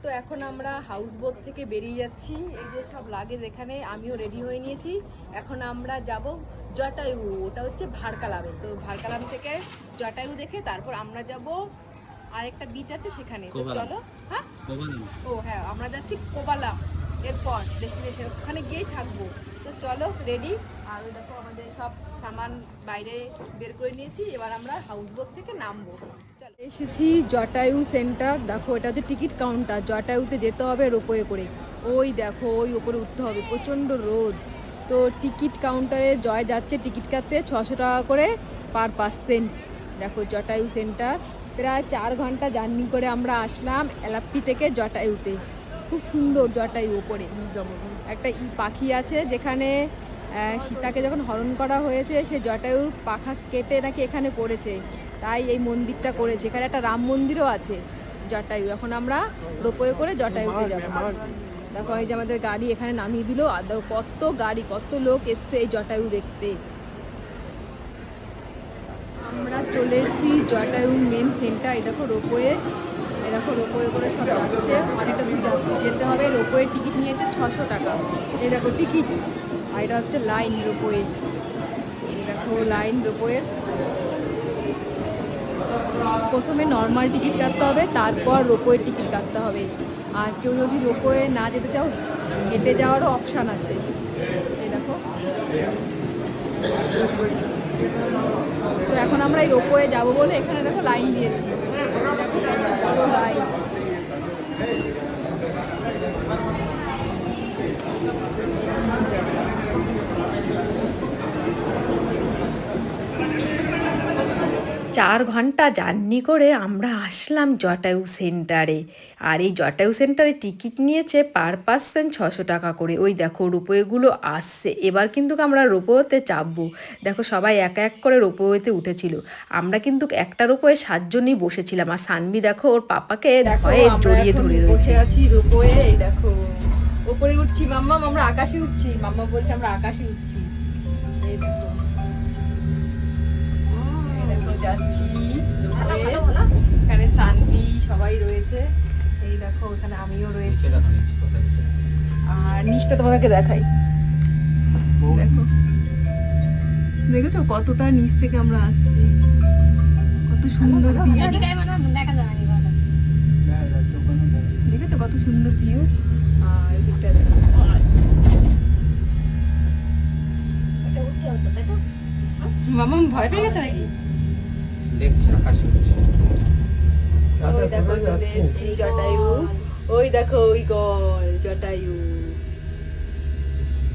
তো এখন আমরা হাউস বোট থেকে বেরিয়ে যাচ্ছি। এই যে সব লাগেজ এখানে, আমিও রেডি হয়ে নিয়েছি। এখন আমরা যাব জটায়ু, ওটা হচ্ছে ভারকালামে। তো ভারকালাম থেকে জটায়ু দেখে তারপর আমরা যাব আরেকটা বিচ আছে সেখানে। তো চলো। হ্যাঁ, ও হ্যাঁ, আমরা যাচ্ছি কোবালাম, এরপর ডেস্টিনেশন ওখানে গিয়েই থাকবো। তো চলো রেডি। আর দেখো আমাদের সব সামান বাইরে বের করে নিয়েছি, এবার আমরা হাউস বোট থেকে নামবো। চলো, এসেছি জটায়ু সেন্টার। দেখো এটা হচ্ছে টিকিট কাউন্টার। জটায়ুতে যেতে হবে রোপওয়ে করে। ওই দেখো ওই উপরে উঠতে হবে, প্রচণ্ড রোদ। তো টিকিট কাউন্টারে জয় যাচ্ছে টিকিট কাটতে 600 টাকা করে পার পার্সেন। দেখো জটায়ু সেন্টার। প্রায় 4 ঘন্টা জার্নি করে আমরা আসলাম এলাপ্পি থেকে জটায়ুতে। খুব সুন্দর জটায়ু। ওপরে একটা পাখি আছে, যেখানে সীতাকে যখন হরণ করা হয়েছে সে জটায়ুর পাখা কেটে নাকি এখানে পড়েছে, তাই এই মন্দিরটা করেছে। এখানে একটা রাম মন্দিরও আছে জটায়ু। এখন আমরা রোপওয়ে করে জটায়ুতে যাবো। দেখো এই যে আমাদের গাড়ি এখানে নামিয়ে দিল। আর দেখো কত গাড়ি, কত লোক এসছে এই জটায়ু দেখতে। আমরা চলে এসেছি জটায়ু মেন সেন্টার। এই দেখো রোপওয়ে, এই দেখো রোপওয়ে করে সব যাচ্ছে। অনেকটা দূর যেতে হবে। রোপওয়ে টিকিট নিয়েছে 600 টাকা। এই দেখো টিকিট। আর এটা হচ্ছে লাইন রোপওয়ে। এই দেখো লাইন রোপওয়ের। প্রথমে নর্মাল টিকিট কাটতে হবে, তারপর রোপওয়ে টিকিট কাটতে হবে। আর কেউ যদি রোপওয়ে না যেতে চাও, হেঁটে যাওয়ারও অপশান আছে। এই দেখো। তো এখন আমরা এই রোপওয়ে যাবো বলে এখানে দেখো লাইন দিয়েছি। দেখো বড় লাইন। 4 ঘন্টা জার্নি করে আমরা আসলাম জটায়ু সেন্টারে। আর এই জটায়ু সেন্টারে টিকিট নিয়েছে পার পার্সন 600 টাকা করে। ওই দেখো রোপওয়েগুলো আসছে। এবার কিন্তু আমরা রোপওয়েতে চাপবো। দেখো সবাই এক এক করে রোপওয়েতে উঠেছিল। আমরা কিন্তু একটা রোপওয়ে 7 জনই বসেছিলাম। আর সানভি দেখো ওর পাপাকে ভয়ে জড়িয়ে ধরে রয়েছে। আছি রোপওয়ে। এই দেখো ওপরে উঠছি। মাম্মা আমরা আকাশে উঠছি। মাম্মা বলছে আমরা আকাশে উঠছি। এই দেখো যাচ্ছি রোপওয়ে। এখানে সানভি সবাই রয়েছে। এই দেখো এখানে আমিও রয়েছি। আর নিচটা তোমাদেরকে দেখাই। দেখো, দেখেছো কতটা নিচ থেকে আমরা আসছি, কত সুন্দর ভিউ। দেখেছো কত সুন্দর ভিউ। আর এদিকটা দেখো। মামা ভয় পেয়ে গেছে নাকি? দেখছি আকাশে উঠছে। ওই দেখো চলে এসেছি জটায়ু। ওই দেখো ওই গল জটায়ু।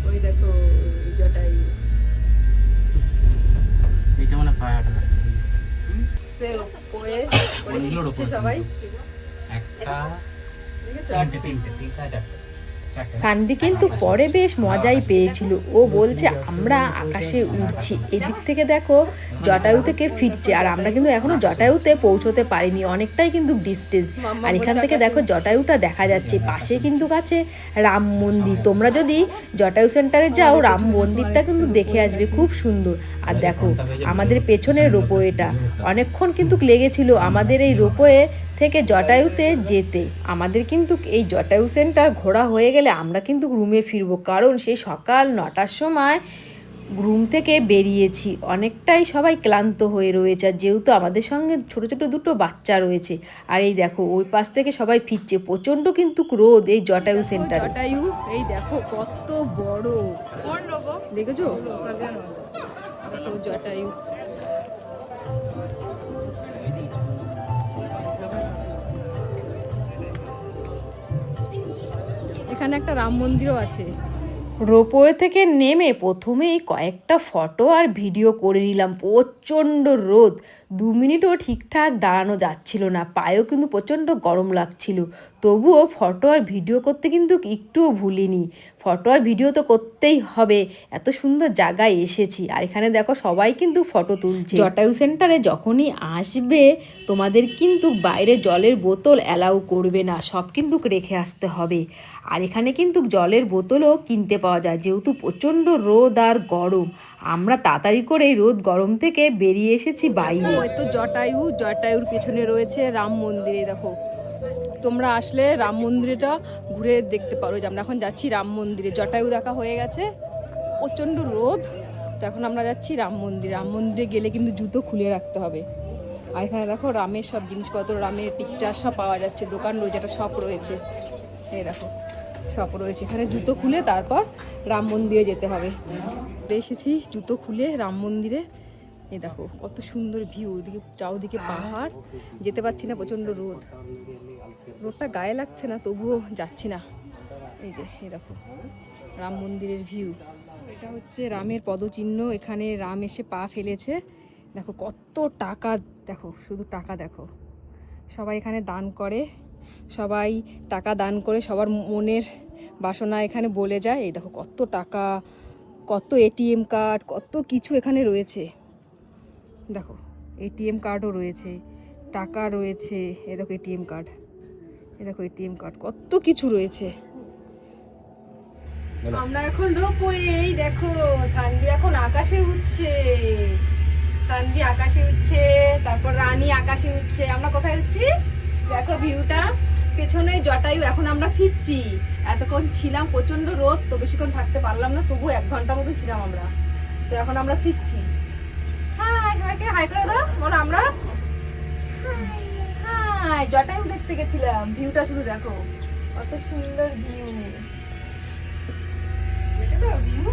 ওই দেখো জটায়ু। এইটা মানে পায়ে হাঁটা রাস্তা। সবাই একটা চারটে তিনটা চারটে। সানভি কিন্তু পরে বেশ মজাই পেয়েছিল। ও বলছে আমরা আকাশে উড়ছি। এদিক থেকে দেখো জটায়ু থেকে ফিরছে। আর আমরা কিন্তু এখনো জটায়ুতে পৌঁছতে পারিনি, অনেকটাই কিন্তু ডিস্টেন্স। আর এখান থেকে দেখো জটায়ুটা দেখা যাচ্ছে। পাশে কিন্তু আছে রাম মন্দির। তোমরা যদি জটায়ু সেন্টারে যাও, রাম মন্দিরটা কিন্তু দেখে আসবে, খুব সুন্দর। আর দেখো আমাদের পেছনের রোপওয়েটা, অনেকক্ষণ কিন্তু লেগেছিল আমাদের এই রোপওয়ে থেকে জটায়ুতে যেতে। আমাদের কিন্তু এই জটায়ু সেন্টার ঘোরা হয়ে গেলে আমরা কিন্তু রুমে ফিরবো, কারণ সেই সকাল 9টার সময় রুম থেকে বেরিয়েছি। অনেকটাই সবাই ক্লান্ত হয়ে রয়েছে। আর যেহেতু আমাদের সঙ্গে ছোট ছোট দুটো বাচ্চা রয়েছে। আর এই দেখো ওই পাশ থেকে সবাই ফিরছে। প্রচণ্ড কিন্তু রোদ এই জটায়ু সেন্টার। জটায়ু এই দেখো কত বড়, দেখেছো? দেখো জটায়ু। এখানে একটা রাম মন্দিরও আছে। রোপওয়ে থেকে নেমে প্রথমেই কয়েকটা ফটো আর ভিডিও করে নিলাম। প্রচণ্ড রোদ, 2 মিনিটও ঠিকঠাক দাঁড়ানো যাচ্ছিল না। পায়েও কিন্তু প্রচণ্ড গরম লাগছিল। তবুও ফটো আর ভিডিও করতে কিন্তু একটুও ভুলিনি। ফটো আর ভিডিও তো করতেই হবে, এত সুন্দর জায়গায় এসেছি। আর এখানে দেখো সবাই কিন্তু ফটো তুলছে। জটায়ু সেন্টারে যখনই আসবে তোমাদের কিন্তু বাইরে জলের বোতল অ্যালাউ করবে না, সব কিন্তু রেখে আসতে হবে। আর এখানে কিন্তু জলের বোতলও কিনতে পাওয়া যায়, যেহেতু প্রচণ্ড রোদ আর গরম। আমরা তাড়াতাড়ি করে রোদ গরম থেকে বেরিয়ে এসেছি বাইরে। তো জটায়ুর পেছনে রয়েছে রাম মন্দিরে। দেখো তোমরা আসলে রাম মন্দিরটা ঘুরে দেখতে পারো। যে আমরা এখন যাচ্ছি রাম মন্দিরে, জটায়ু দেখা হয়ে গেছে, প্রচণ্ড রোদ। তো এখন আমরা যাচ্ছি রাম মন্দির। রাম মন্দিরে গেলে কিন্তু জুতো খুলে রাখতে হবে। আর এখানে দেখো রামের সব জিনিসপত্র, রামের পিকচার সব পাওয়া যাচ্ছে, দোকান রয়েছে, একটা শপ রয়েছে, এই দেখো শপ রয়েছে। এখানে জুতো খুলে তারপর রাম মন্দিরে যেতে হবে। এসেছি জুতো খুলে রাম মন্দিরে। এই দেখো কত সুন্দর ভিউ, ওদিকে চারদিকে পাহাড়, যেতে পারছি না, প্রচণ্ড রোদ, রোদটা গায়ে লাগছে না, তবুও যাচ্ছি না। এই যে এই দেখো রাম মন্দিরের ভিউ, এটা হচ্ছে রামের পদচিহ্ন, এখানে রাম এসে পা ফেলেছে। দেখো কত টাকা, দেখো শুধু টাকা দেখো, সবাই এখানে দান করে, সবাই টাকা দান করে সবার মনের বাসনা এখানে বলে যায়। এই দেখো কত টাকা, কত এটিএম কার্ড, কত কিছু এখানে রয়েছে। দেখো এটিএম কার্ডও রয়েছে, টাকা রয়েছে, এই দেখো এটিএম কার্ড, এই দেখো এটিএম কার্ড, কত কিছু রয়েছে। আমরা এখন রোপওয়ে, এই দেখো সানভি এখন আকাশে উঠছে, সানভি আকাশে উঠছে, তারপর রানী আকাশে উঠছে। আমরা কোথায় উঠছি দেখো ভিউটা, পেছনে জটায়ু। এখন আমরা ফিরছি, এতক্ষণ ছিলাম প্রচন্ড রোদ, তো বেশিক্ষণ থাকতে পারলাম না, তবু 1 ঘন্টা মতো ছিলাম আমরা। তো এখন আমরা ফিরছি। হাই, সবাইকে হাই করে দাও, বলো আমরা হাই। জটায়ু দেখতে গেছিলাম, ভিউটা শুধু দেখো কত সুন্দর ভিউ, দেখেছো ভিউ।